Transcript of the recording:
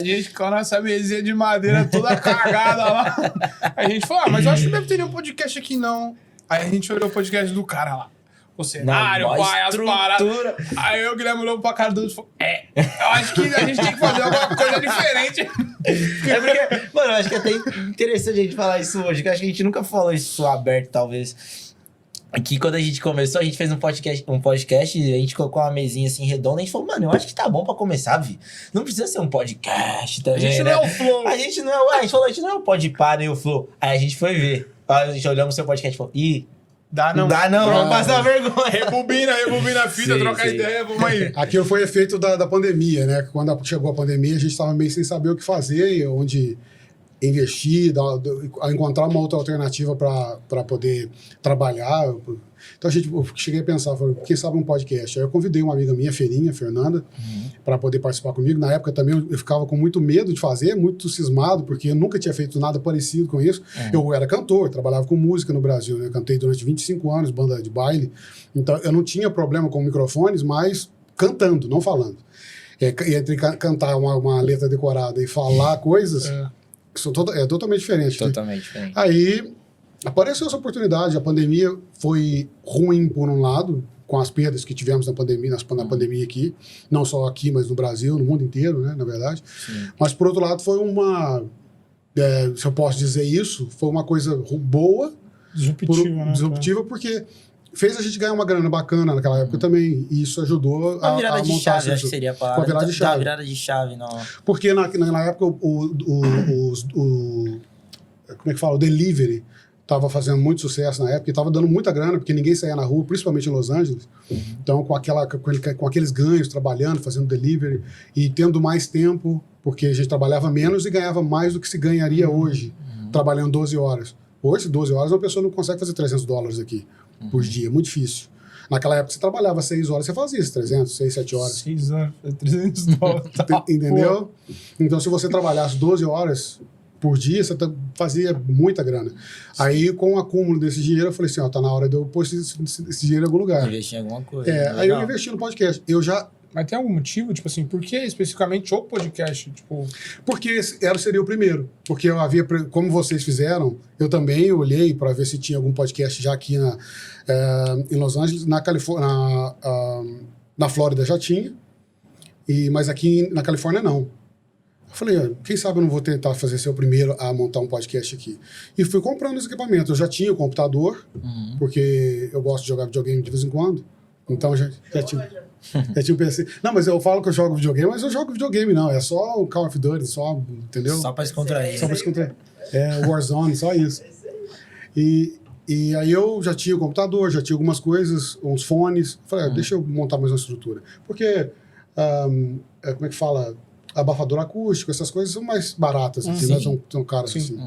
A gente com a nossa mesinha de madeira toda cagada lá. A gente falou, mas eu acho que não deve ter nenhum podcast aqui, não. Aí a gente olhou o podcast do cara lá. O cenário, pai, as paradas. Aí eu, Guilherme, olhou pra cara do outro e falou, eu acho que a gente tem que fazer alguma coisa diferente. É porque, mano, eu acho que é até interessante a gente falar isso hoje, que eu acho que a gente nunca falou isso aberto, talvez. Aqui, quando a gente começou, a gente fez um podcast e a gente colocou uma mesinha assim redonda e a gente falou, mano, eu acho que tá bom pra começar, Vi. Não precisa ser um podcast também, A gente não é o Flow. A gente não é, a gente falou, a gente não é o Podpah nem o Flow. Aí a gente foi ver. Aí a gente olhou no seu podcast e falou, Dá não, vamos passar vergonha. Rebobina a fita, troca ideia, vamos aí. Aquilo foi efeito da pandemia, né? Quando chegou a pandemia, a gente estava meio sem saber o que fazer, onde investir, encontrar uma outra alternativa para poder trabalhar. Então eu cheguei a pensar, falei, quem sabe um podcast? Aí eu convidei uma amiga minha, Ferinha, Fernanda, para poder participar comigo. Na época também eu ficava com muito medo de fazer, muito cismado, porque eu nunca tinha feito nada parecido com isso. Eu era cantor, trabalhava com música no Brasil, né? Eu cantei durante 25 anos, banda de baile. Então eu não tinha problema com microfones, mas cantando, não falando. Entre cantar uma letra decorada e falar coisas... É totalmente diferente. Totalmente diferente. Aí apareceu essa oportunidade. A pandemia foi ruim por um lado, com as perdas que tivemos na pandemia aqui, não só aqui, mas no Brasil, no mundo inteiro, né, na verdade. Sim. Mas por outro lado foi uma, se eu posso dizer isso, foi uma coisa boa, disruptiva, porque fez a gente ganhar uma grana bacana naquela época também, e isso ajudou a virada de montar chave, acho que seria a palavra. Uma virada de chave. Virada de chave, não. Porque na época como é que fala? O delivery estava fazendo muito sucesso na época e estava dando muita grana, porque ninguém saía na rua, principalmente em Los Angeles. Então, com aqueles ganhos, trabalhando, fazendo delivery e tendo mais tempo, porque a gente trabalhava menos e ganhava mais do que se ganharia hoje, trabalhando 12 horas. Hoje, 12 horas, uma pessoa não consegue fazer $300 aqui por dia, é muito difícil. Naquela época, você trabalhava 6 horas, você fazia isso, 300, 6, 7 horas. 6 horas, $300. Entendeu? Então, se você trabalhasse 12 horas por dia, você fazia muita grana. Sim. Aí, com o acúmulo desse dinheiro, eu falei assim, tá na hora de eu pôr esse dinheiro em algum lugar. Investir em alguma coisa. Aí eu investi no podcast. Mas tem algum motivo, tipo assim, por que especificamente o podcast? Tipo... Porque seria o primeiro. Porque eu havia, como vocês fizeram, eu também olhei para ver se tinha algum podcast já aqui em Los Angeles, na Califórnia, na Flórida já tinha, mas aqui na Califórnia não. Eu falei, quem sabe eu não vou tentar ser o primeiro a montar um podcast aqui. E fui comprando os equipamentos. Eu já tinha o computador, porque eu gosto de jogar videogame de vez em quando. Então já tinha um PC. Não, mas eu falo que eu jogo videogame, mas eu jogo videogame não. É só o Call of Duty, entendeu? Só pra se contrair. Só pra se contrair. Warzone, só isso. E aí eu já tinha o computador, já tinha algumas coisas, uns fones. Falei, deixa eu montar mais uma estrutura. Porque, como é que fala? Abafador acústico, essas coisas são mais baratas, assim, não são caras assim.